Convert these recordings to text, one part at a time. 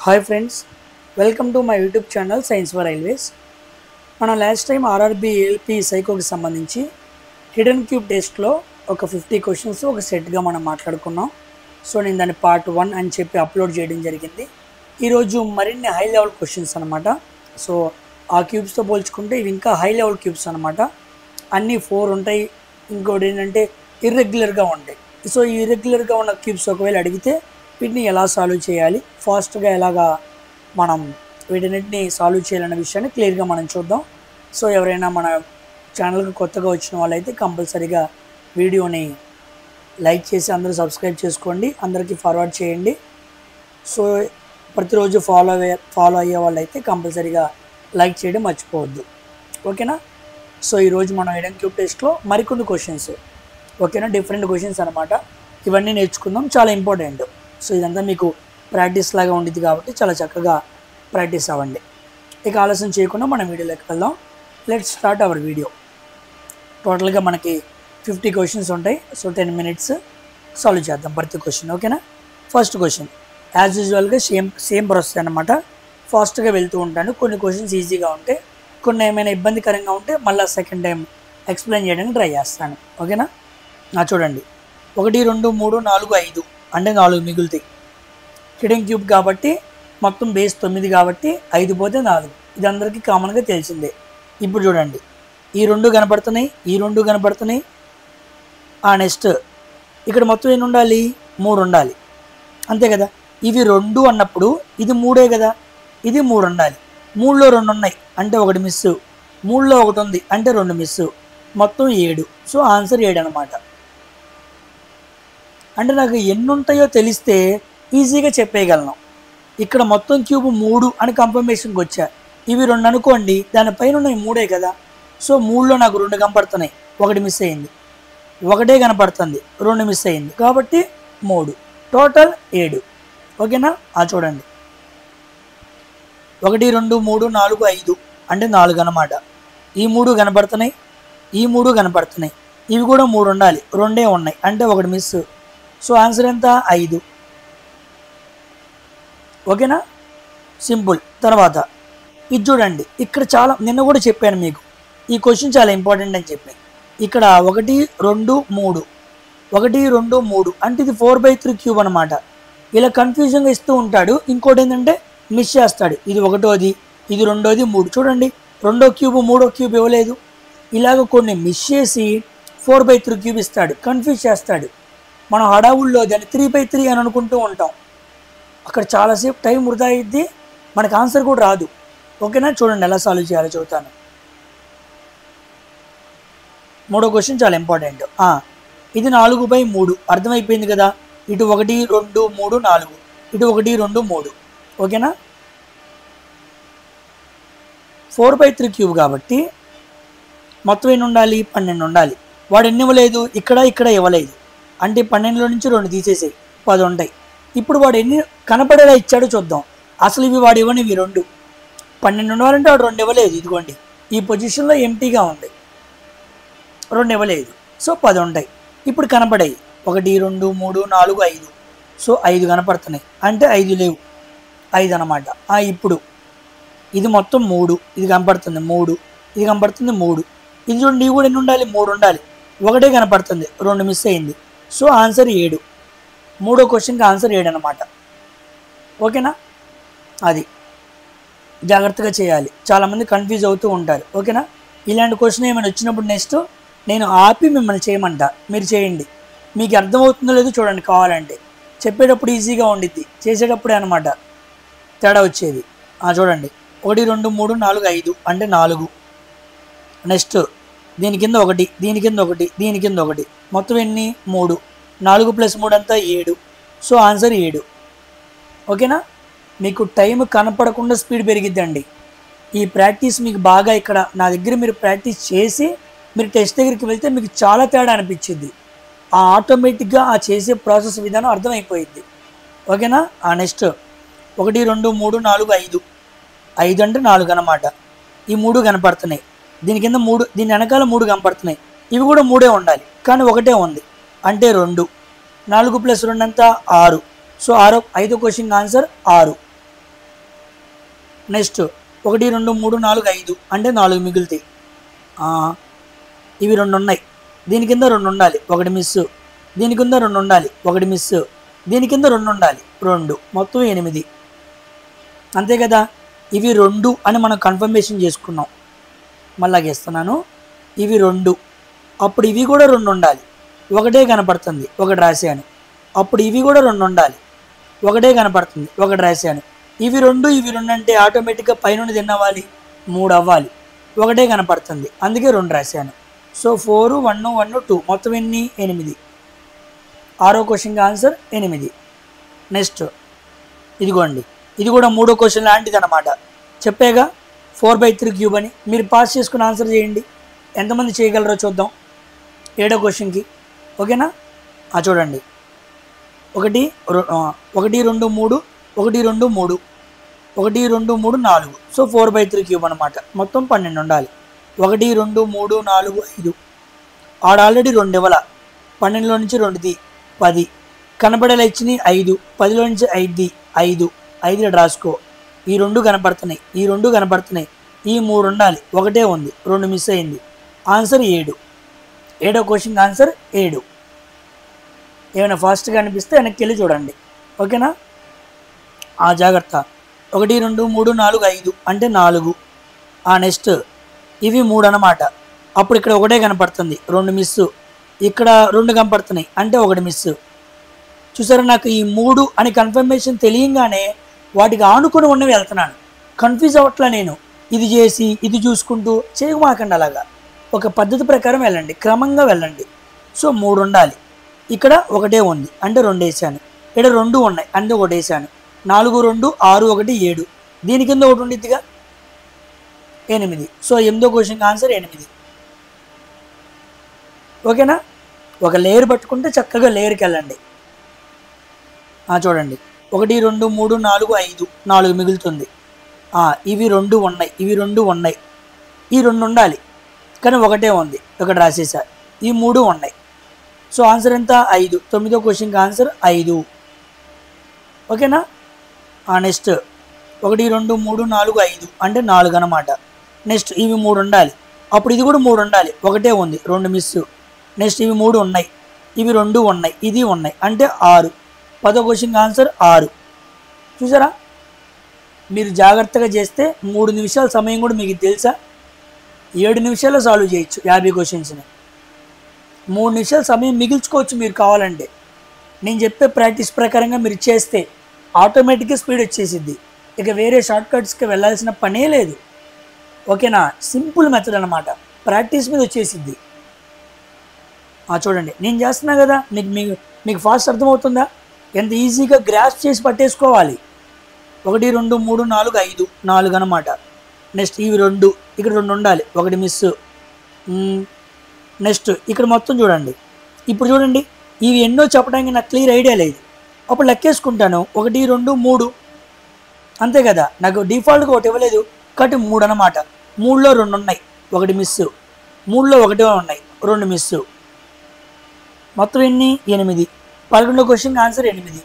Hi friends, welcome to my YouTube channel Science for Railways. మన last time RRB ALP సైకోకి సంబంధించి hidden cube టెస్ట్లో ఒక 50 questions ఒక సెట్గా మనం మాట్లాడుకున్నాం. సో నేను దాన్ని పార్ట్ 1 అని చెప్పి అప్లోడ్ చేయడం జరిగింది. ఈరోజు మరిన్ని హై లెవెల్ క్వశ్చన్స్ అనమాట. సో ఆ క్యూబ్స్తో పోల్చుకుంటే ఇవి ఇంకా హై లెవెల్ క్యూబ్స్ అనమాట. అన్నీ 4 ఉంటాయి. ఇంకోటి ఏంటంటే ఇర్రెగ్యులర్గా ఉంటాయి. సో ఈ ఇర్రెగ్యులర్గా ఉన్న క్యూబ్స్ ఒకవేళ అడిగితే వీటిని ఎలా సాల్వ్ చేయాలి, ఫాస్ట్గా ఎలాగా మనం వీటన్నిటిని సాల్వ్ చేయాలనే విషయాన్ని క్లియర్గా మనం చూద్దాం. సో ఎవరైనా మన ఛానల్కి కొత్తగా వచ్చిన వాళ్ళైతే కంపల్సరీగా వీడియోని లైక్ చేసి అందరూ సబ్స్క్రైబ్ చేసుకోండి, అందరికీ ఫార్వర్డ్ చేయండి. సో ప్రతిరోజు ఫాలో అయ్యే వాళ్ళైతే కంపల్సరీగా లైక్ చేయడం మర్చిపోవద్దు, ఓకేనా. సో ఈరోజు మనం హిడెన్ క్యూబ్ టెస్ట్లో మరికొన్ని క్వశ్చన్స్, ఓకేనా, డిఫరెంట్ క్వశ్చన్స్ అనమాట. ఇవన్నీ నేర్చుకుందాం, చాలా ఇంపార్టెంట్. సో ఇదంతా మీకు ప్రాక్టీస్ లాగా ఉండిద్ది కాబట్టి చాలా చక్కగా ప్రాక్టీస్ అవ్వండి. ఇక ఆలస్యం చేయకుండా మనం వీడియోలోకి వెళ్దాం. Let's start our video. టోటల్గా మనకి 50 క్వశ్చన్స్ ఉంటాయి. సో 10 minutes సాల్వ్ చేద్దాం ప్రతి క్వశ్చన్, ఓకేనా. ఫస్ట్ క్వశ్చన్ యాజ్ యూజువల్గా సేమ్ ప్రాసెస్ అనమాట. ఫాస్ట్గా వెళ్తూ ఉంటాను. కొన్ని క్వశ్చన్స్ ఈజీగా ఉంటాయి, కొన్ని ఏమైనా ఇబ్బందికరంగా ఉంటే మళ్ళీ సెకండ్ టైం ఎక్స్ప్లెయిన్ చేయడానికి ట్రై చేస్తాను, ఓకేనా. చూడండి, 1 2 3 4 5 అంటే 4 మిగులుతాయి. హిడెన్ క్యూబ్ కాబట్టి మొత్తం బేస్ 9 కాబట్టి 5 పోతే 4. ఇది అందరికీ కామన్గా తెలిసిందే. ఇప్పుడు చూడండి, ఈ 2 కనపడుతున్నాయి, ఈ 2 కనపడుతున్నాయి. నెక్స్ట్ ఇక్కడ మొత్తం ఎన్ని ఉండాలి? 3 ఉండాలి, అంతే కదా. ఇవి 2 అన్నప్పుడు ఇది 3 కదా, ఇది 3 ఉండాలి. 3లో 2 ఉన్నాయి అంటే 1 మిస్, 3లో 1 ఉంది అంటే 2 మిస్, మొత్తం 7. సో ఆన్సర్ 7 అనమాట. అంటే నాకు ఎన్ని ఉంటాయో తెలిస్తే ఈజీగా చెప్పేయగలను. ఇక్కడ మొత్తం క్యూబ్ 3 అని కన్ఫర్మేషన్కి వచ్చా. ఇవి 2 అనుకోండి, దానిపైన ఉన్నాయి 3 కదా. సో 3లో నాకు 2 కనపడుతున్నాయి, 1 మిస్ అయింది. 1 కనపడుతుంది, 2 మిస్ అయింది, కాబట్టి 3, టోటల్ 7, ఓకేనా. చూడండి, 1 2 3 4 5 అంటే 4 అన్నమాట. ఈ 3 కనపడుతున్నాయి, ఈ 3 కనపడుతున్నాయి. ఇవి కూడా 3 ఉండాలి, 2 ఉన్నాయి అంటే 1 మిస్. సో ఆన్సర్ ఎంత? 5, ఓకేనా. సింపుల్. తర్వాత ఇది చూడండి, ఇక్కడ చాలా నిన్న కూడా చెప్పాను మీకు, ఈ క్వశ్చన్ చాలా ఇంపార్టెంట్ అని చెప్పి. ఇక్కడ 1 2 3 1 2 3 అంటే ఇది 4/3 క్యూబ్ అనమాట. ఇలా కన్ఫ్యూజన్గా ఇస్తూ ఉంటాడు. ఇంకోటి ఏంటంటే మిస్ చేస్తాడు. ఇది 1ది, ఇది 2ది, 3. చూడండి, 2వ క్యూబ్ 3వ క్యూబ్ ఇవ్వలేదు. ఇలాగ కొన్ని మిస్ చేసి 4/3 క్యూబ్ ఇస్తాడు, కన్ఫ్యూజ్ చేస్తాడు. మనం హడావుల్లో దాన్ని 3/3 అని అనుకుంటూ ఉంటాం. అక్కడ చాలాసేపు టైం వృధా అయ్యిద్ది, మనకు ఆన్సర్ కూడా రాదు, ఓకేనా. చూడండి ఎలా సాల్వ్ చేయాలో చెబుతాను. 3వ క్వశ్చన్ చాలా ఇంపార్టెంట్. ఇది 4/3 అర్థమైపోయింది కదా. ఇటు 1 2 3 4, ఇటు 1 2 3, ఓకేనా. 4/3 క్యూబ్ కాబట్టి మొత్తం ఎన్ని ఉండాలి? 12 ఉండాలి. వాడు ఎన్ని ఇవ్వలేదు, ఇక్కడ ఇవ్వలేదు అంటే 12లో నుంచి 2 తీసేసాయి, 10 ఉంటాయి. ఇప్పుడు వాడు ఎన్ని కనపడేలా ఇచ్చాడో చూద్దాం. అసలు ఇవి వాడు ఇవ్వనివి 2, 12 ఉండాలంటే వాడు 2 ఇవ్వలేదు. ఇదిగోండి, ఈ పొజిషన్లో ఎంటీగా ఉంది, 2 ఇవ్వలేదు. సో 10 ఉంటాయి. ఇప్పుడు కనపడాయి 1 2 3 4 5. సో 5 కనపడుతున్నాయి అంటే 5 లేవు, 5 అనమాట. ఇప్పుడు ఇది మొత్తం 3, ఇది కనపడుతుంది 3, ఇది కనపడుతుంది 3. ఇది చూడండి, ఇవి కూడా ఎన్ని ఉండాలి? 3 ఉండాలి. 1 కనపడుతుంది, 2 మిస్ అయింది. So answer 7. 3వ క్వశ్చన్కి ఆన్సర్ 7 అనమాట, ఓకేనా. అది జాగ్రత్తగా చేయాలి, చాలామంది కన్ఫ్యూజ్ అవుతూ ఉంటారు, ఓకేనా. ఇలాంటి క్వశ్చన్ ఏమైనా వచ్చినప్పుడు నెక్స్ట్ నేను ఆపి మిమ్మల్ని చేయమంట, మీరు చేయండి. మీకు అర్థమవుతుందో లేదో చూడండి, కావాలంటే. చెప్పేటప్పుడు ఈజీగా ఉండిద్ది, చేసేటప్పుడే అనమాట తేడా వచ్చేది. చూడండి, 1 2 3 4 5 అంటే 4. నెక్స్ట్ దీని కింద 1, దీని కింద 1, దీని కింద 1, మొత్తం ఎన్ని? 3. 4 + 3 అంతా 7. సో ఆన్సర్ 7, ఓకేనా. మీకు టైం కనపడకుండా స్పీడ్ పెరిగిద్దండి. ఈ ప్రాక్టీస్ మీకు బాగా ఇక్కడ నా దగ్గర మీరు ప్రాక్టీస్ చేసి మీరు టెస్ట్ దగ్గరికి వెళ్తే మీకు చాలా తేడా అనిపించింది. ఆటోమేటిక్గా చేసే ప్రాసెస్ విధానం అర్థమైపోయింది, ఓకేనా. నెక్స్ట్ 1 2 3 4 5, 5 అంటే 4 అన్నమాట. ఈ 3 కనపడుతున్నాయి, దీని కింద 3, దీని వెనకాల 3 కనపడుతున్నాయి. ఇవి కూడా 3 ఉండాలి కానీ 1 ఉంది అంటే 2. 4 + 2 అంతా 6. సో 5వ క్వశ్చన్ ఆన్సర్ 6. నెక్స్ట్ 1 2 3 4 5 అంటే 4 మిగులుతాయి. ఇవి 2 ఉన్నాయి, దీని కింద 2 ఉండాలి, 1 మిస్. దీని కింద 2 ఉండాలి, 1 మిస్. దీని కింద 2 ఉండాలి, 2, మొత్తం 8. అంతే కదా. ఇవి 2 అని మనం కన్ఫర్మేషన్ చేసుకున్నాం. మళ్ళా గీస్తున్నాను, ఇవి 2. అప్పుడు ఇవి కూడా 2 ఉండాలి, ఒకటే కనపడుతుంది, 1 రాశాను. అప్పుడు ఇవి కూడా 2 ఉండాలి, ఒకటే కనపడుతుంది, 1 రాశాను. ఇవి 2 ఇవి 2 అంటే ఆటోమేటిక్గా పైనుండి ఎన్ని అవ్వాలి, 3 అవ్వాలి, ఒకటే కనపడుతుంది, అందుకే 2 రాశాను. సో 4 1 1 2 మొత్తం ఎన్ని, 8. 6వ క్వశ్చన్కి ఆన్సర్ 8. నెక్స్ట్ ఇదిగోండి, ఇది కూడా 3వ క్వశ్చన్ లాంటిది అనమాట. చెప్పేగా 4/3 క్యూబ్ అని. మీరు పాస్ చేసుకుని ఆన్సర్ చేయండి, ఎంతమంది చేయగలరో చూద్దాం. 7వ క్వశ్చన్కి. ఓకేనా. చూడండి, 1 2 3 1 2 3 1 2 3 4. సో 4/3 క్యూబ్ అనమాట. మొత్తం 12 ఉండాలి. 1 2 3 4 5. ఆడ ఆల్రెడీ 2 ఇవ్వాల, 12లో నుంచి 2 ది 10. కనపడేలా ఇచ్చినాయి 5, 10లో నుంచి 5 5 5 రాసుకో. ఈ 2 కనపడుతున్నాయి, ఈ 2 కనపడుతున్నాయి, ఈ 3 ఉండాలి, ఒకటే ఉంది, 2 మిస్ అయింది. ఆన్సర్ 7. 7వ క్వశ్చన్కి ఆన్సర్ 7. ఏమైనా ఫాస్ట్గా అనిపిస్తే వెనక్కి వెళ్ళి చూడండి. ఓకేనా. జాగ్రత్త. 1 2 3 4 5 అంటే 4. నెక్స్ట్ ఇవి 3 అన్నమాట. అప్పుడు ఇక్కడ ఒకటే కనపడుతుంది, 2 మిస్. ఇక్కడ 2 కనపడుతున్నాయి అంటే 1 మిస్. చూసారా, నాకు ఈ 3 అని కన్ఫర్మేషన్ తెలియంగానే వాటికి ఆనుకొని ఉన్నవి వెళ్తున్నాను. కన్ఫ్యూజ్ అవ్వట్లా నేను. ఇది చేసి ఇది చూసుకుంటూ చేయమాకండి. అలాగా ఒక పద్ధతి ప్రకారం వెళ్ళండి, క్రమంగా వెళ్ళండి. సో 3 ఉండాలి, ఇక్కడ ఒకటే ఉంది అంటే 2 వేసాను. ఇక్కడ 2 ఉన్నాయి అంటే 1 వేసాను. 4 2 6 1 7. దీని కింద ఒకటి ఉండిద్దిగా, 8. సో 8వ క్వశ్చన్కి ఆన్సర్ 8. ఓకేనా. ఒక లేయర్ పట్టుకుంటే చక్కగా లేయర్కి వెళ్ళండి. చూడండి, 1 2 3 4 5 4 మిగులుతుంది. ఇవి 2 ఉన్నాయి, ఇవి 2 ఉన్నాయి, ఈ 2 ఉండాలి కానీ ఒకటే ఉంది, ఒకటి రాసేసా. ఈ 3 ఉన్నాయి. సో ఆన్సర్ ఎంత, 5. 9వ క్వశ్చన్కి ఆన్సర్ 5. ఓకేనా. నెక్స్ట్ 1 2 3 4 5 అంటే 4 అనమాట. నెక్స్ట్ ఇవి 3 ఉండాలి, అప్పుడు ఇది కూడా 3 ఉండాలి, ఒకటే ఉంది, 2 మిస్. నెక్స్ట్ ఇవి 3 ఉన్నాయి, ఇవి 2 ఉన్నాయి, ఇది ఉన్నాయి అంటే 6. 10వ క్వశ్చన్కి ఆన్సర్ 6. చూసారా, మీరు జాగ్రత్తగా చేస్తే 3 నిమిషాల సమయం కూడా మీకు తెలుసా, 7 నిమిషాల్లో సాల్వ్ చేయొచ్చు 50 క్వశ్చన్స్ని. 3 నిమిషాల సమయం మిగిల్చుకోవచ్చు మీరు కావాలంటే. నేను చెప్పే ప్రాక్టీస్ ప్రకారంగా మీరు చేస్తే ఆటోమేటిక్గా స్పీడ్ వచ్చేసిద్ది. ఇక వేరే షార్ట్ కట్స్కి వెళ్ళాల్సిన పనే లేదు. ఓకేనా. సింపుల్ మెథడ్ అనమాట, ప్రాక్టీస్ మీద వచ్చేసిద్ది. చూడండి, నేను చేస్తున్నా కదా, మీకు ఫాస్ట్ అర్థమవుతుందా, ఎంత ఈజీగా గ్రాస్ప్ చేసి పట్టేసుకోవాలి. 1 2 3 4 5 4 అనమాట. నెక్స్ట్ ఇవి 2, ఇక్కడ 2 ఉండాలి, 1 మిస్. నెక్స్ట్ ఇక్కడ మొత్తం చూడండి. ఇప్పుడు చూడండి, ఇవి ఎన్నో చెప్పడానికి నాకు క్లియర్ ఐడియా లేదు. అప్పుడు లెక్కేసుకుంటాను, 1 2 3 అంతే కదా. నాకు డిఫాల్ట్గా ఒకటి ఇవ్వలేదు కాబట్టి 3 అనమాట. 3లో 2 ఉన్నాయి, 1 మిస్. 3లో 1 ఉన్నాయి, 2 మిస్. మొత్తం ఎన్ని, 8. 11వ క్వశ్చన్ ఆన్సర్ 8.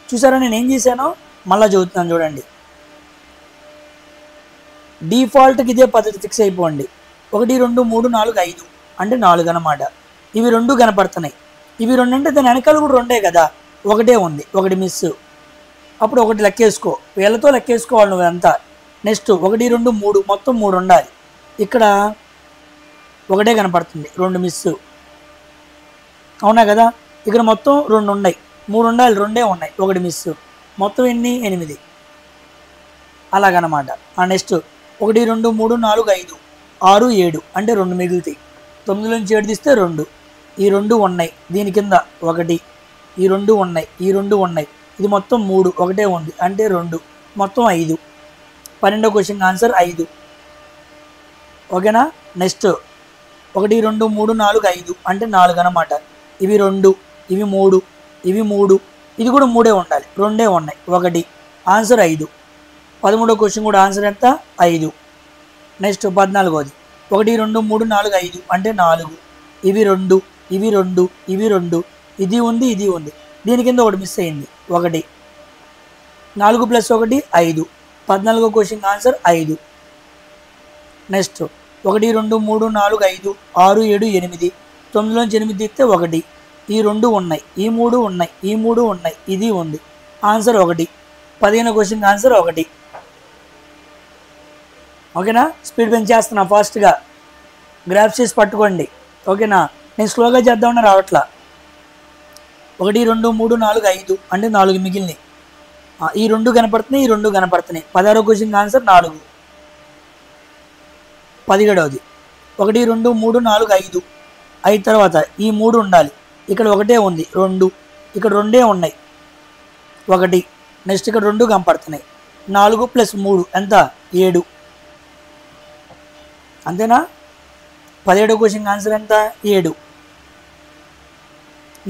చూసారా నేను ఏం చేశానో, మళ్ళీ చదువుతున్నాను చూడండి. డిఫాల్ట్కి ఇదే పద్ధతి ఫిక్స్ అయిపోండి. 1 2 3 4 5 అంటే 4 అనమాట. ఇవి 2 కనపడుతున్నాయి, ఇవి 2 అంటే దాని వెనకాల కూడా 2 కదా, ఒకటే ఉంది, 1 మిస్. అప్పుడు 1 లెక్కేసుకో, వీళ్ళతో లెక్కేసుకోవాలి నువ్వంతా. నెక్స్ట్ 1 2 3 మొత్తం 3 ఉండాలి, ఇక్కడ ఒకటే కనపడుతుంది, 2 మిస్. అవునా కదా. ఇక్కడ మొత్తం 2 ఉన్నాయి, 3 ఉండాలి, 2 ఉన్నాయి, 1 మిస్. మొత్తం ఎన్ని, 8. అలాగనమాట. నెక్స్ట్ 1 2 3 4 5 6 7 అంటే 2 మిగులుతాయి. 9 నుంచి 7 తీస్తే 2. ఈ 2 ఉన్నాయి, దీని కింద 1, ఈ 2 ఉన్నాయి, ఈ 2 ఉన్నాయి, ఇది మొత్తం 3, ఒకటే ఉంది అంటే 2, మొత్తం 5. 12వ క్వశ్చన్ ఆన్సర్ 5. ఓకేనా. నెక్స్ట్ 1 2 3 4 5 అంటే 4 అనమాట. ఇవి 2, ఇవి 3, ఇవి 3, ఇది కూడా 3 ఉండాలి, 2 ఉన్నాయి, 1. ఆన్సర్ 5. 13వ క్వశ్చన్ కూడా ఆన్సర్ ఎంత, 5. నెక్స్ట్ 14వది 1 2 3 4 5 అంటే 4. ఇవి 2, ఇవి 2, ఇవి 2, ఇది ఉంది, ఇది ఉంది, దీని కింద ఒకటి మిస్ అయింది, 1. 4 + 1 5. 14వ క్వశ్చన్ ఆన్సర్ 5. నెక్స్ట్ 1 2 3 4 5 6 7 8. 9లోంచి 8 తీస్తే 1. ఈ 2 ఉన్నాయి, ఈ 3 ఉన్నాయి, ఈ 3 ఉన్నాయి, ఇది ఉంది. ఆన్సర్ 1. 15వ క్వశ్చన్ ఆన్సర్ 1. ఓకేనా? స్పీడ్ పెంచేస్తున్నా ఫాస్ట్గా, గ్రాఫ్ చేసి పట్టుకోండి. ఓకేనా? నేను స్లోగా చేద్దామని రావట్లా. 1 2 3 4 5 అంటే 4 మిగిలినాయి. ఈ 2 కనపడుతున్నాయి, ఈ 2 కనపడుతున్నాయి. 16వ క్వశ్చన్ ఆన్సర్ 4. 17వది 1 2 3 4 5. 5 తర్వాత ఈ 3 ఉండాలి. ఇక్కడ 1 ఉంది, 2 ఇక్కడ 2 ఉన్నాయి, 1. నెక్స్ట్ ఇక్కడ 2 కనపడుతున్నాయి. 4 + 3 ఎంత? 7. అంతేనా? 17వ క్వశ్చన్ ఆన్సర్ ఎంత? 7.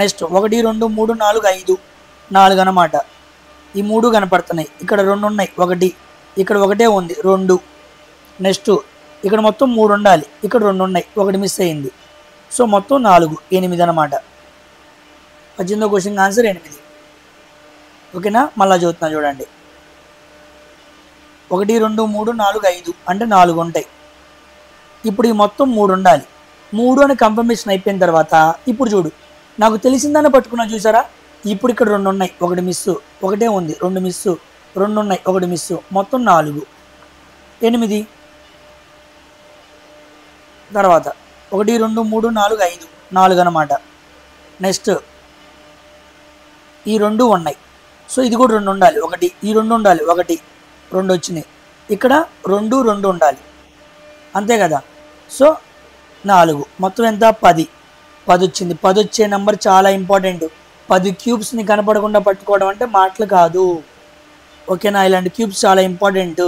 నెక్స్ట్ 1 2 3 4 5 4 అన్నమాట. ఈ 3 కనపడుతున్నాయి, ఇక్కడ 2 ఉన్నాయి, 1 ఇక్కడ 1 ఉంది, 2. నెక్స్ట్ ఇక్కడ మొత్తం 3 ఉండాలి, ఇక్కడ 2 ఉన్నాయి, 1 మిస్ అయింది. సో మొత్తం 4, 8 అన్నమాట. 18వ క్వశ్చన్ ఆన్సర్ 8. ఓకేనా? మళ్ళీ చదువుతున్నా చూడండి. 1 2 3 4 5 అంటే 4 ఉంటాయి. ఇప్పుడు ఈ మొత్తం 3 ఉండాలి. 3 అని కన్ఫర్మేషన్ అయిపోయిన తర్వాత ఇప్పుడు చూడు, నాకు తెలిసిందని పట్టుకున్నా చూసారా? ఇప్పుడు ఇక్కడ 2 ఉన్నాయి, 1 మిస్సు, 1 ఉంది, 2 మిస్సు, 2 ఉన్నాయి, 1 మిస్సు, మొత్తం 4, 8. తర్వాత 1 2 3 4 5 4 అన్నమాట. నెక్స్ట్ ఈ 2 ఉన్నాయి, సో ఇది కూడా 2 ఉండాలి, 1 ఈ 2 ఉండాలి, 1 2 వచ్చినాయి. ఇక్కడ 2 2 ఉండాలి, అంతే కదా? సో 4 మొత్తం ఎంత? 10 వచ్చింది. 10 వచ్చే నెంబర్ చాలా ఇంపార్టెంట్. 10 క్యూబ్స్ని కనపడకుండా పట్టుకోవడం అంటే మాటలు కాదు. ఓకేనా? ఇలాంటి క్యూబ్స్ చాలా ఇంపార్టెంట్.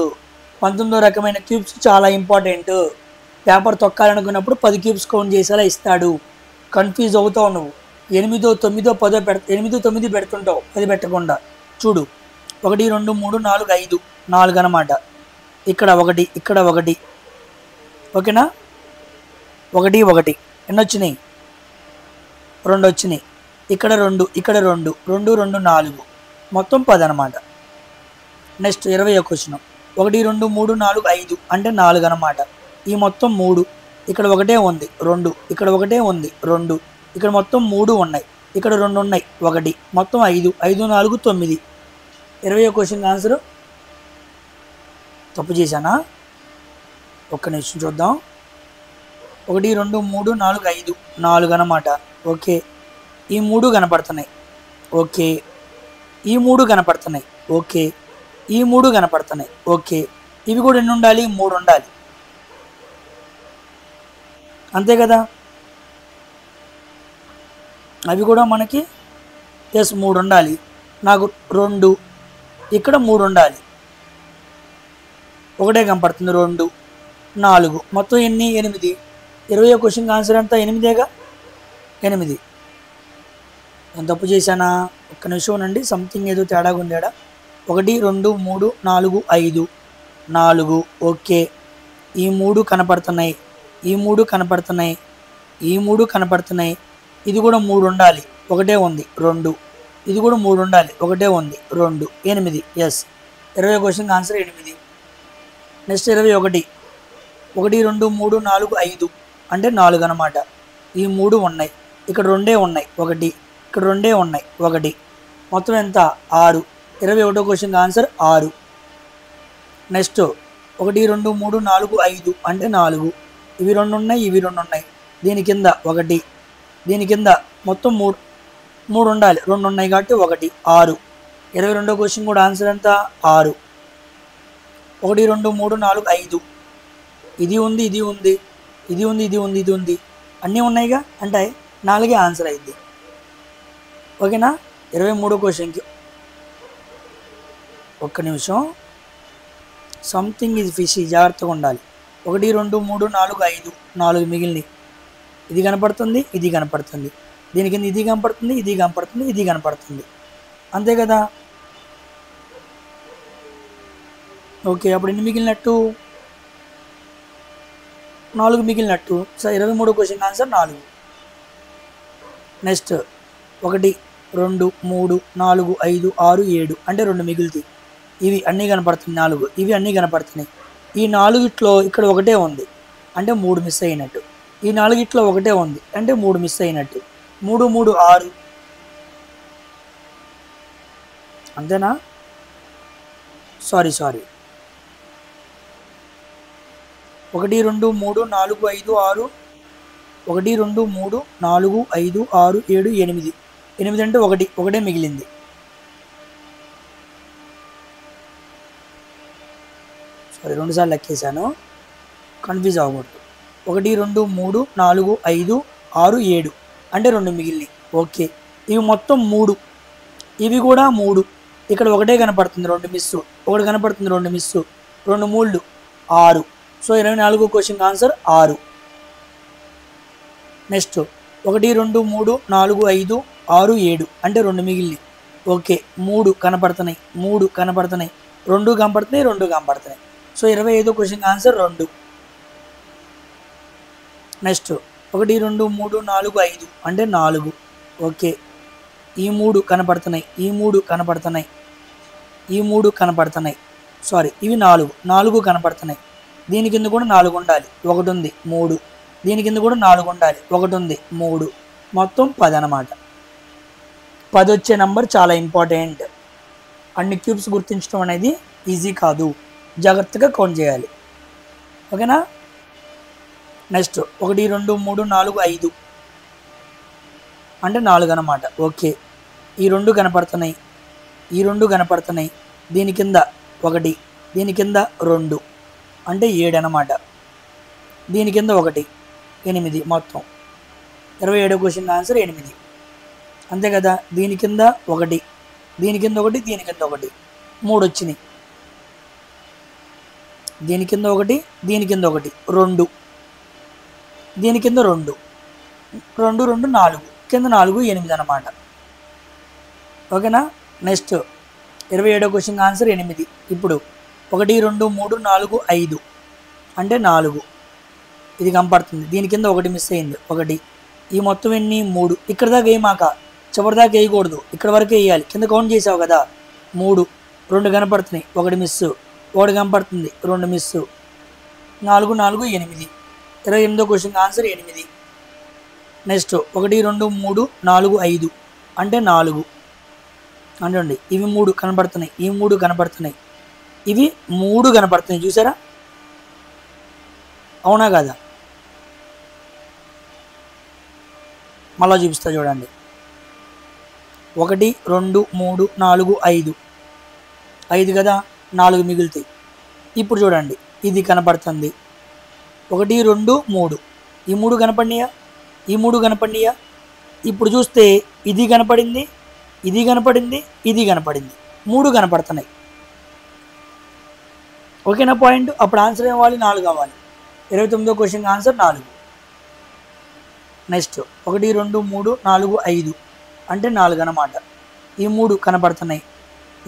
19వ రకమైన క్యూబ్స్ చాలా ఇంపార్టెంట్. పేపర్ తొక్కాలనుకున్నప్పుడు 10 క్యూబ్స్ కౌంట్ చేసేలా ఇస్తాడు. కన్ఫ్యూజ్ అవుతావు నువ్వు. 8 9 10 8 9 పెడుతుంటావు, 10 పెట్టకుండా. చూడు, 1 2 3 4 5 4 అన్నమాట. ఇక్కడ 1 ఇక్కడ 1. ఓకేనా? 1 1 ఎన్ని వచ్చినాయి? 2 వచ్చినాయి. ఇక్కడ 2 ఇక్కడ 2 2 2 4 మొత్తం 10 అన్నమాట. Next 20వ question. 1 2 3 4 5 అంటే 4 అన్నమాట. ఈ మొత్తం 3 ఇక్కడ 1 ఉంది, 2 ఇక్కడ 1 ఉంది, 2 ఇక్కడ మొత్తం 3 ఉన్నాయి, ఇక్కడ 2 ఉన్నాయి, 1 మొత్తం 5 5 4 9. 20వ క్వశ్చన్ ఆన్సర్ తప్పు చేశానా? ఒక్క నిమిషం చూద్దాం. 1 2 3 4 5 4 అన్నమాట. ఓకే, ఈ 3 కనపడుతున్నాయి. ఓకే, ఈ 3 కనపడుతున్నాయి. ఓకే, ఈ 3 కనపడుతున్నాయి. ఓకే, ఇవి కూడా ఎన్ని ఉండాలి? 3 ఉండాలి, అంతే కదా? అవి కూడా మనకి 3 ఉండాలి. నాకు 2 ఇక్కడ 3 ఉండాలి, 1 కనపడుతుంది, 2 4 మొత్తం ఎన్ని? 8. 20వ క్వశ్చన్ ఆన్సర్ అంతా 8గా? 8. నేను తప్పు చేశానా? ఒక్క నిమిషం ఉండండి, సంథింగ్ ఏదో తేడాగా ఉంది. 1 2 3 4 5 4. ఓకే, ఈ 3 కనపడుతున్నాయి, ఈ 3 కనపడుతున్నాయి, ఈ 3 కనపడుతున్నాయి. ఇది కూడా 3 ఉండాలి, 1 ఉంది, 2 ఇది కూడా 3 ఉండాలి, 1 ఉంది, 2 8. ఎస్, 20వ క్వశ్చన్ ఆన్సర్ 8. నెక్స్ట్ 21. 1 2 3 4 5 అంటే 4 అన్నమాట. ఈ 3 ఉన్నాయి, ఇక్కడ 2 ఉన్నాయి, 1 ఇక్కడ 2 ఉన్నాయి, 1 మొత్తం ఎంత? 6. 21వ క్వశ్చన్ ఆన్సర్ 6. నెక్స్ట్ 1 2 3 4 5 అంటే 4. ఇవి 2 ఉన్నాయి, ఇవి 2 ఉన్నాయి. దీని కింద 1, దీని కింద మొత్తం 3 ఉండాలి, 2 ఉన్నాయి కాబట్టి 1 6. 22వ క్వశ్చన్ కూడా ఆన్సర్ ఎంత? 6. 1 2 3 4 5 ఇది ఉంది, ఇది ఉంది, ఇది ఉంది, ఇది ఉంది, ఇది ఉంది, అన్నీ ఉన్నాయిగా, అంటే 4 ఆన్సర్ అయింది. ఓకేనా? 23వ క్వశ్చన్కి ఒక్క నిమిషం, సంథింగ్ ఇది ఫిషీ, జాగ్రత్తగా ఉండాలి. 1 2 3 4 5 4 మిగిలినవి. ఇది కనపడుతుంది, ఇది కనపడుతుంది, దీని కింద ఇది కనపడుతుంది, ఇది కనపడుతుంది, ఇది కనపడుతుంది, అంతే కదా? ఓకే, అప్పుడు ఎన్ని మిగిలినట్టు? 4 మిగిలినట్టు. సో 23వ క్వశ్చన్ ఆన్సర్ 4. నెక్స్ట్ 1 2 3 4 5 6 7 అంటే 2 మిగులుతాయి. ఇవి అన్నీ కనపడుతున్నాయి 4, ఇవి అన్నీ కనపడుతున్నాయి. ఈ 4 ఇక్కడ ఒకటే ఉంది అంటే 3 మిస్ అయినట్టు. ఈ 4 ఒకటే ఉంది అంటే 3 మిస్ అయినట్టు. 3 3 6 అంతేనా? సారీ 1 2 3 4 5 6 1 2 3 4 5 6 7 8 8 అంటే ఒకటే మిగిలింది. సారీ 2 సార్లు లెక్కేసాను, కన్ఫ్యూజ్ అవ్వకూడదు. 1 2 3 4 5 6 7 అంటే 2 మిగిలినాయి. ఓకే, ఇవి మొత్తం 3, ఇవి కూడా 3. ఇక్కడ ఒకటే కనపడుతుంది 2 మిస్సు, ఒకటి కనపడుతుంది 2 miss, 2 3 6. So 24 question answer 6. Next 1 2 3 4 5 6 7 అంటే 2 మిగిలినాయి. ఓకే, 3 కనపడుతున్నాయి, 3 కనపడుతున్నాయి, 2 కనపడుతున్నాయి, 2 కనపడుతున్నాయి. So 25 question answer 2. నెక్స్ట్ 1 2 3 4 5 అంటే 4. ఓకే, ఈ 3 కనపడుతున్నాయి, ఈ 3 కనపడుతున్నాయి, ఈ 3 కనపడుతున్నాయి. సారీ ఇవి 4 కనపడుతున్నాయి. దీని కింద కూడా 4 ఉండాలి, 1 ఉంది 3. దీని కింద కూడా 4 ఉండాలి, 1 ఉంది 3. మొత్తం 10 అన్నమాట. 10 వచ్చే నెంబర్ చాలా ఇంపార్టెంట్. అన్ని క్యూబ్స్ గుర్తించడం అనేది ఈజీ కాదు, జాగ్రత్తగా కౌంట్ చేయాలి. ఓకేనా? నెక్స్ట్ 1 2 3 4 5 అంటే 4 అన్నమాట. ఓకే, ఈ 2 కనపడుతున్నాయి, ఈ 2 కనపడుతున్నాయి. దీని కింద 1, దీని కింద 2 అంటే 7 అన్నమాట. దీని కింద 1 8 మొత్తం. 27 క్వశ్చన్ ఆన్సర్ 8. అంతే కదా? దీని కింద 1, దీని కింద 1, దీని కింద 1 3 వచ్చినాయి. దీని కింద 1, దీని కింద 1 2, దీని కింద 2 2 2 4, కింద 4 8 అన్నమాట. ఓకేనా? Next 27 question answer 8. ఇప్పుడు 1 2 3 4 5 అంటే 4 ఇది కనపడుతుంది. దీని కింద 1 మిస్ అయింది, 1. ఈ మొత్తం ఎన్ని? 3. ఇక్కడ దాకా వేయమాక, చివరి దాకా వేయకూడదు, ఇక్కడ వరకే వేయాలి. కింద కౌంట్ చేసావు కదా 3, 2 కనపడుతున్నాయి, 1 మిస్సు, 1 కనపడుతుంది, 2 మిస్సు, 4 4 8. 28 question answer 8. నెక్స్ట్ 1 2 3 4 5 అంటే 4 అండి. ఇవి 3 కనపడుతున్నాయి, ఈ 3 కనపడుతున్నాయి, ఇవి 3 కనపడుతున్నాయి. చూసారా? అవునా కదా? మళ్ళా చూపిస్తా చూడండి. 1 2 3 4 5 5 కదా, 4 మిగులుతాయి. ఇప్పుడు చూడండి, ఇది కనపడుతుంది 1 2 3, ఈ 3 కనపడినాయా, ఈ 3 కనపడినాయా. ఇప్పుడు చూస్తే ఇది కనపడింది, ఇది కనపడింది, ఇది కనపడింది, 3 కనపడుతున్నాయి. ఓకేనా పాయింట్? అప్పుడు ఆన్సర్ ఏమవ్వాలి? 4 అవ్వాలి. 29 క్వశ్చన్ ఆన్సర్ 4. నెక్స్ట్ 1 2 3 4 5 అంటే 4 అన్నమాట. ఈ 3 కనపడుతున్నాయి,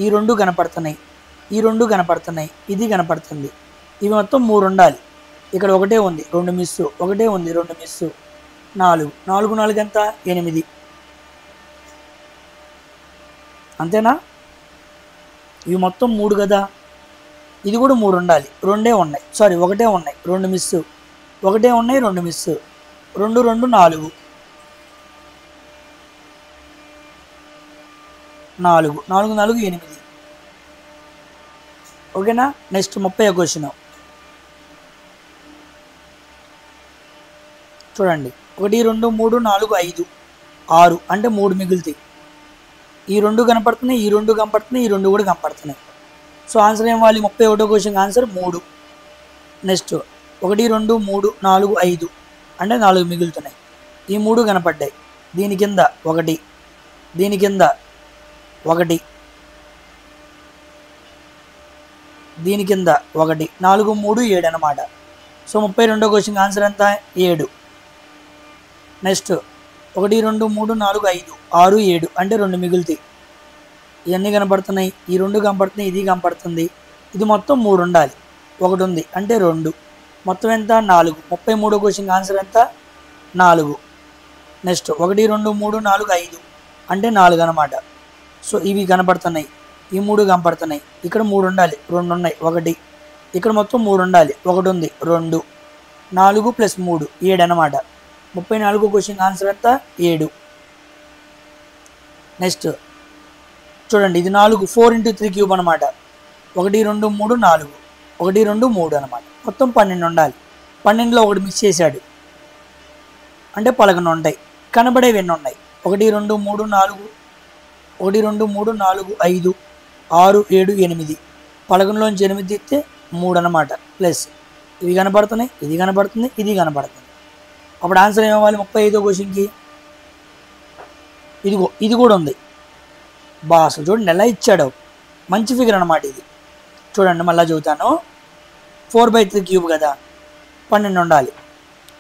ఈ 2 కనపడుతున్నాయి, ఈ 2 కనపడుతున్నాయి, ఇది కనపడుతుంది. ఇవి మొత్తం 3 ఉండాలి. ఇక్కడ ఒకటే ఉంది, 2 మిస్సు, ఒకటే ఉంది, 2 మిస్సు, 4 4 4 ఎంత? 8. అంతేనా? ఇవి మొత్తం 3 కదా, ఇది కూడా 3 ఉండాలి, 2 ఉన్నాయి. సారీ ఒకటే ఉన్నాయి, 2 మిస్సు, ఒకటే ఉన్నాయి, 2 మిస్సు, 2 2 4 4 4 4 8. ఓకేనా? నెక్స్ట్ 30 క్వశ్చన్ చూడండి. 1 2 3 4 5 6 అంటే 3 మిగులుతాయి. ఈ 2 కనపడుతున్నాయి, ఈ 2 కనపడుతున్నాయి, ఈ 2 కూడా కనపడుతున్నాయి. సో ఆన్సర్ ఏం వాలి? 31 క్వశ్చన్ ఆన్సర్ 3. నెక్స్ట్ 1 2 3 4 5 అంటే 4 మిగులుతున్నాయి. ఈ 3 కనపడ్డాయి. దీని కింద 1, దీని కింద 1, దీని కింద 1, 4 3 7 అన్నమాట. సో 32 క్వశ్చన్ ఆన్సర్ ఎంత? 7. నెక్స్ట్ 1 2 3 4 5 6 7 అంటే 2 మిగులుతాయి. ఇవన్నీ కనపడుతున్నాయి, ఈ 2 కనపడుతున్నాయి, ఇది కనపడుతుంది. ఇది మొత్తం 3 ఉండాలి, 1 ఉంది అంటే 2. మొత్తం ఎంత? 4. 33 క్వశ్చన్ ఆన్సర్ ఎంత? 4. నెక్స్ట్ 1 2 3 4 5 అంటే 4 అన్నమాట. సో ఇవి కనపడుతున్నాయి, ఈ 3 కనపడుతున్నాయి. ఇక్కడ 3 ఉండాలి, 2 ఉన్నాయి, 1. ఇక్కడ మొత్తం 3 ఉండాలి, 1 ఉంది, 2. 4 + 3 7 అన్నమాట. 34 క్వశ్చన్ ఆన్సర్ ఎంత? 7. నెక్స్ట్ చూడండి, ఇది 4 4 × 3 క్యూబ్ అనమాట. 1 2 3 4 1 2 3 అనమాట. మొత్తం 12 ఉండాలి. 12లో ఒకటి మిస్ చేశాడు అంటే 11 ఉంటాయి. కనబడేవి ఎన్ని ఉన్నాయి? 1 2 3 4 1 2 3 4 5 6 7 8. 11లోంచి 8 తీస్తే 3 అనమాట. ప్లస్ ఇవి కనపడుతున్నాయి, ఇది కనపడుతుంది, ఇది కనపడుతుంది. అప్పుడు ఆన్సర్ ఏమవ్వాలి? 35వ క్వశ్చన్కి ఇదిగో ఇది కూడా ఉంది. అసలు చూడండి ఎలా ఇచ్చాడో, మంచి ఫిగర్ అనమాట ఇది. చూడండి మళ్ళీ చదువుతాను. 4/3 క్యూబ్ కదా, 12 ఉండాలి,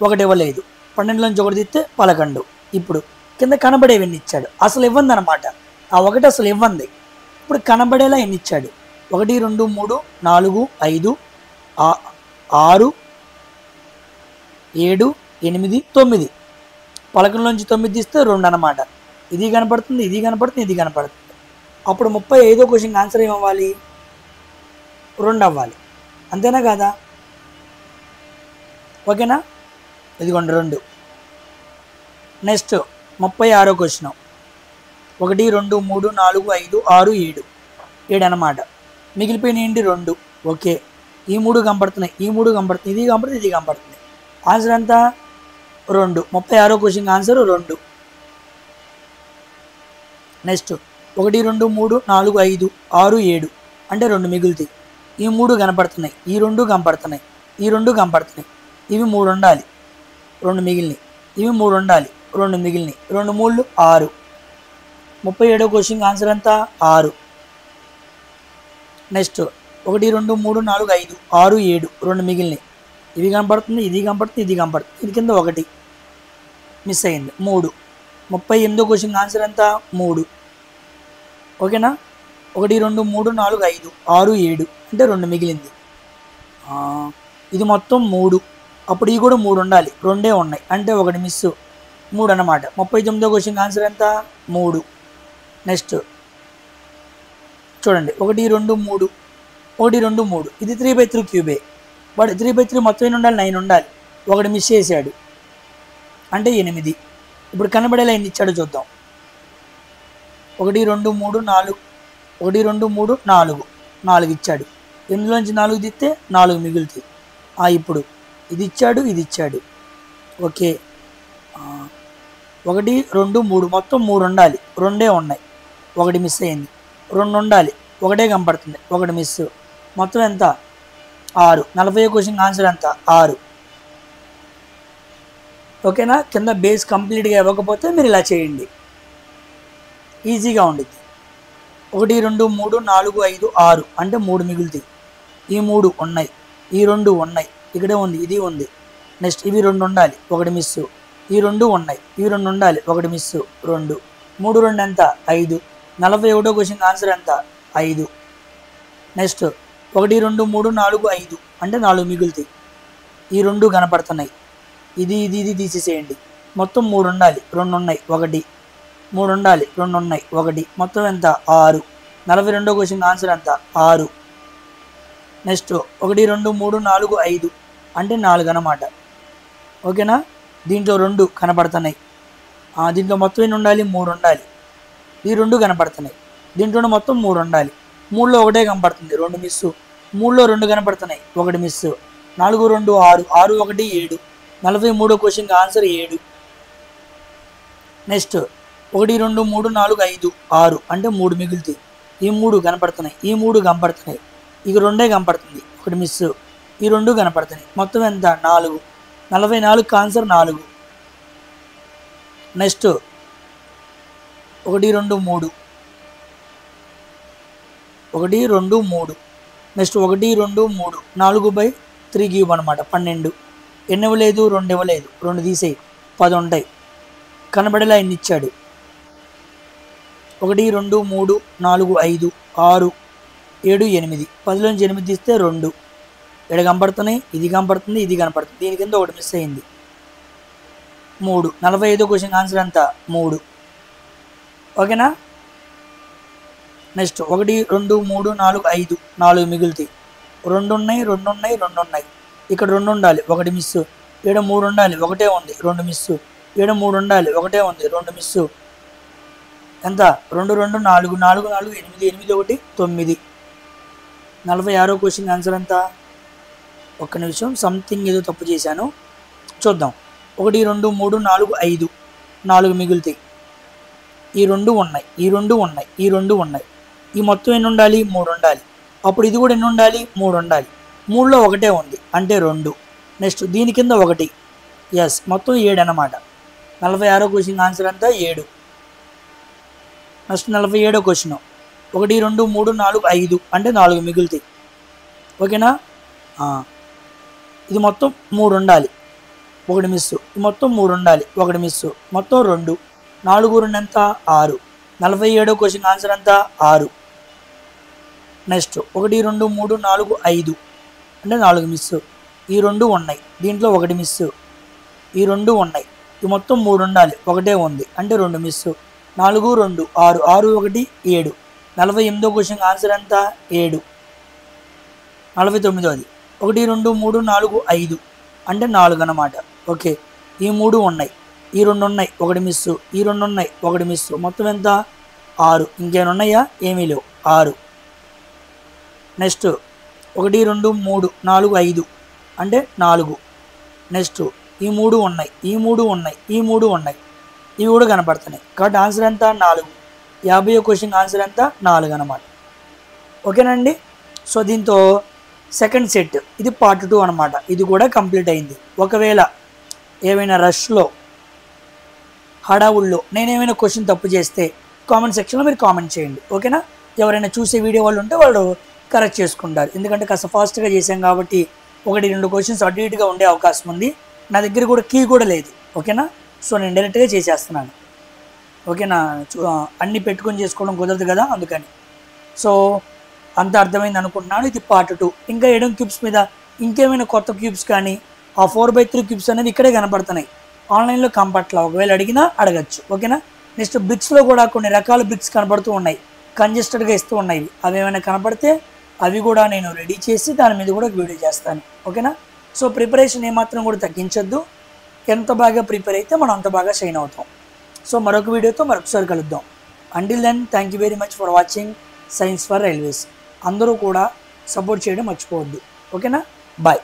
1 ఇవ్వలేదు. 12లోంచి 1 తీస్తే 11. ఇప్పుడు కింద కనబడేవి ఎన్ని ఇచ్చాడు? అసలు ఇవ్వంది అనమాట. ఆ 1 అసలు ఇవ్వంది. ఇప్పుడు కనబడేలా ఎన్ని ఇచ్చాడు? 1 2 3 4 5 6 7 8 9. 11లోంచి 9 తీస్తే 2 అనమాట. ఇది కనపడుతుంది, ఇది కనపడుతుంది, ఇది కనపడుతుంది. అప్పుడు 35వ క్వశ్చన్ ఆన్సర్ ఏమవ్వాలి? 2 అవ్వాలి. అంతేనా కాదా? ఓకేనా? ఇదిగోండి 2. Next 36వ question. 1 2 3 4 5 6 7 7 అనమాట. మిగిలిపోయిన ఏంటి? 2. ఓకే, ఈ 3 కనపడుతున్నాయి, ఈ 3 కనపడుతుంది, ఇది కనపడుతుంది, ఇది కనపడుతుంది. ఆన్సర్ ఎంత? 2. 36వ క్వశ్చన్ ఆన్సర్ 2. నెక్స్ట్ 1 2 3 4 5 6 7 అంటే 2 మిగులుతాయి. ఈ 3 కనపడుతున్నాయి, ఈ 2 కనపడుతున్నాయి, ఈ 2 కనపడుతున్నాయి. ఇవి 3 ఉండాలి, 2 మిగిలినాయి. ఇవి 3 ఉండాలి, 2 మిగిలినాయి. 2 3 6. 37వ క్వశ్చన్ ఆన్సర్ ఎంత? 6. నెక్స్ట్ 1 2 3 4 5 6 7 2 మిగిలినాయి. ఇవి కనపడుతుంది, ఇది కనపడుతుంది, ఇది కనపడుతుంది. ఇది కింద 1 మిస్ అయింది, 3. 38వ క్వశ్చన్ ఆన్సర్ ఎంత? 3. ఓకేనా? 1 2 3 4 5 6 7 అంటే 2 మిగిలింది. ఇది మొత్తం 3. అప్పుడు ఇవి కూడా 3 ఉండాలి, 2 ఉన్నాయి అంటే 1 మిస్, 3 అన్నమాట. 39వ క్వశ్చన్ ఆన్సర్ ఎంత? 3. నెక్స్ట్ చూడండి, 1 2 3 1 2 3 ఇది 3/3 క్యూబే. వాడు 3/3 మొత్తం ఎన్ని ఉండాలి? 9 ఉండాలి. 1 మిస్ చేశాడు అంటే 8. ఇప్పుడు కనబడేలా ఎన్ని ఇచ్చాడో చూద్దాం. 1 2 3 4 1 2 3 4 4 ఇచ్చాడు. 8లోంచి 4 తీస్తే 4 మిగులుతాయి. ఇప్పుడు ఇది ఇచ్చాడు, ఇది ఇచ్చాడు. ఓకే, 1 2 3 మొత్తం 3 ఉండాలి, 2 ఉన్నాయి, 1 మిస్ అయింది. 2 ఉండాలి, 1 కనపడుతుంది, 1 మిస్. మొత్తం ఎంత? 6. 40వ క్వశ్చన్ ఆన్సర్ ఎంత? 6. ఓకేనా? కింద బేస్ కంప్లీట్గా ఇవ్వకపోతే మీరు ఇలా చేయండి, ఈజీగా ఉండిద్ది. 1 2 3 4 5 6 అంటే 3 మిగులుతాయి. ఈ 3 ఉన్నాయి, ఈ 2 ఉన్నాయి, ఇక్కడే ఉంది, ఇది ఉంది. నెక్స్ట్ ఇవి 2 ఉండాలి, 1 మిస్. ఈ 2 ఉన్నాయి, ఇవి 2 ఉండాలి, 1 మిస్, 2. 3 2 ఎంత? 5. 41వ క్వశ్చన్ ఆన్సర్ ఎంత? 5. నెక్స్ట్ 1 2 3 4 5 అంటే 4 మిగులుతాయి. ఈ 2 కనపడుతున్నాయి, ఇది ఇది ఇది తీసేసేయండి. మొత్తం 3 ఉండాలి, 2 ఉన్నాయి, 1. 3 ఉండాలి, 2 ఉన్నాయి, 1. మొత్తం ఎంత? 6. 42వ క్వశ్చన్ ఆన్సర్ ఎంత? 6. నెక్స్ట్ 1 2 3 4 5 అంటే 4 అన్నమాట. ఓకేనా? దీంట్లో 2 కనపడుతున్నాయి. దీంట్లో మొత్తం ఎన్ని ఉండాలి? 3 ఉండాలి. ఈ 2 కనపడుతున్నాయి. దీంట్లో మొత్తం 3 ఉండాలి. 3లో 1 కనపడుతుంది, 2 మిస్. 3లో 2 కనపడుతున్నాయి, 1 మిస్. 4 2 6 6 1 7. 43వ క్వశ్చన్ ఆన్సర్ 7. నెక్స్ట్ 1 2 3 4 5 6 అంటే 3 మిగులుతాయి. ఈ 3 కనపడుతున్నాయి, ఈ 3 కనపడుతున్నాయి, ఇక 2 కనపడుతుంది, 1 మిస్. ఈ 2 కనపడుతున్నాయి. మొత్తం ఎంత? 4. 44కి ఆన్సర్ 4. నెక్స్ట్ 1 2 3 1 2 3. నెక్స్ట్ 1 2 3 4/3 క్యూబ్ అనమాట, 12. ఎన్ని ఇవ్వలేదు? 2 ఇవ్వలేదు, 2 తీసేయి, 10 ఉంటాయి. కనబడేలా ఎన్ని ఇచ్చాడు? 1 2 3 4 5 6 7 8. 10లోంచి 8 తీస్తే 2. ఇక్కడ కనపడుతున్నాయి, ఇది కనపడుతుంది, ఇది కనపడుతుంది. దీని కింద 1 మిస్ అయింది, 3. 45వ క్వశ్చన్ ఆన్సర్ ఎంత? 3. ఓకేనా? నెక్స్ట్ 1 2 3 4 5 4 మిగులుతాయి. 2 ఉన్నాయి 2 ఉన్నాయి 2 ఉన్నాయి. ఇక్కడ 2 ఉండాలి, 1 మిస్. ఇక్కడ 3 ఉండాలి, 1 ఉంది, 2 మిస్. ఇక్కడ 3 ఉండాలి, 1 ఉంది, 2 మిస్. ఎంత? 2 2 4 4 4 8 8 1 9. 46వ క్వశ్చన్ ఆన్సర్ ఎంత? ఒక్క నిమిషం, సంథింగ్ ఏదో తప్పు చేశాను, చూద్దాం. 1 2 3 4 5 4 మిగులుతాయి. ఈ 2 ఉన్నాయి, ఈ 2 ఉన్నాయి, ఈ 2 ఉన్నాయి. ఈ మొత్తం ఎన్ని ఉండాలి? 3 ఉండాలి. అప్పుడు ఇది కూడా ఎన్ని ఉండాలి? 3 ఉండాలి. 3లో 1 ఉంది అంటే 2. నెక్స్ట్ దీని కింద 1. ఎస్, మొత్తం 7 అన్నమాట. 46వ క్వశ్చన్ ఆన్సర్ అంతా 7. నెక్స్ట్ 47వ క్వశ్చన్ 1 2 3 4 5 అంటే 4 మిగులుతాయి. ఓకేనా? ఇది మొత్తం 3 ఉండాలి, 1 మిస్. మొత్తం 3 ఉండాలి, 1 మిస్. మొత్తం 2. 4 2 ఎంత? 6. 47వ క్వశ్చన్ ఆన్సర్ అంతా 6. నెక్స్ట్ 1 2 3 4 5 అంటే 4 మిస్. ఈ 2 ఉన్నాయి, దీంట్లో 1 మిస్. ఈ 2 ఉన్నాయి, ఈ మొత్తం 3 ఉండాలి, 1 ఉంది అంటే 2 మిస్. 4 2 6 6 1 7. 48వ క్వశ్చన్ ఆన్సర్ ఎంత? 7. 49వది 1 2 3 4 5 అంటే 4 అన్నమాట. ఓకే, ఈ 3 ఉన్నాయి, ఈ 2 ఉన్నాయి, 1 మిస్. ఈ 2 ఉన్నాయి, 1 మిస్. మొత్తం ఎంత? 6. ఇంకేమైనా ఉన్నాయా? ఏమీ లేవు, 6. నెక్స్ట్ 1 2 3 4 5 అంటే 4. నెక్స్ట్ ఈ 3 ఉన్నాయి, ఈ 3 ఉన్నాయి, ఈ 3 ఉన్నాయి, ఇవి కూడా కనపడుతున్నాయి. కాబట్టి ఆన్సర్ ఎంత? 4. 50వ క్వశ్చన్ ఆన్సర్ ఎంత? 4 అన్నమాట. ఓకేనండి. సో దీంతో సెకండ్ సెట్, ఇది పార్ట్ 2 అనమాట. ఇది కూడా కంప్లీట్ అయింది. ఒకవేళ ఏమైనా రష్లో, హడావుల్లో నేనేమైనా క్వశ్చన్ తప్పు చేస్తే కామెంట్ సెక్షన్లో మీరు కామెంట్ చేయండి. ఓకేనా? ఎవరైనా చూసే వీడియో వాళ్ళు ఉంటే వాళ్ళు కరెక్ట్ చేసుకుంటారు. ఎందుకంటే కాస్త ఫాస్ట్గా చేసాం కాబట్టి 1 2 క్వశ్చన్స్ అటు ఇటుగా ఉండే అవకాశం ఉంది. నా దగ్గర కూడా కీ కూడా లేదు. ఓకేనా? సో నేను డైరెక్ట్గా చేసేస్తున్నాను. ఓకేనా? అన్నీ పెట్టుకొని చేసుకోవడం కుదరదు కదా, అందుకని. సో అంత అర్థమైంది అనుకుంటున్నాను. ఇది పార్ట్ 2. ఇంకా ఎడం క్యూబ్స్ మీద ఇంకేమైనా కొత్త క్యూబ్స్ కానీ ఆ 4x3 క్యూబ్స్ అనేది ఇక్కడే కనపడుతున్నాయి. ఆన్లైన్లో కంపట్లా, ఒకవేళ అడిగినా అడగచ్చు. ఓకేనా? నెక్స్ట్ బ్రిక్స్లో కూడా కొన్ని రకాల బ్రిక్స్ కనపడుతూ ఉన్నాయి, కంజెస్టెడ్గా ఇస్తూ ఉన్నాయి. అవి ఏమైనా కనపడితే అవి కూడా నేను రెడీ చేసి దాని మీద కూడా వీడియో చేస్తాను. ఓకేనా? సో ప్రిపరేషన్ ఏమాత్రం కూడా తగ్గించొద్దు. ఎంత బాగా ప్రిపేర్ అయితే మనం అంత బాగా షైన్ అవుతాం. సో మరొక వీడియోతో మరొకసారి కలుద్దాం. Until then, thank you very much for watching science for railways. అందరూ కూడా సపోర్ట్ చేయడం మర్చిపోవద్దు. ఓకేనా? బాయ్.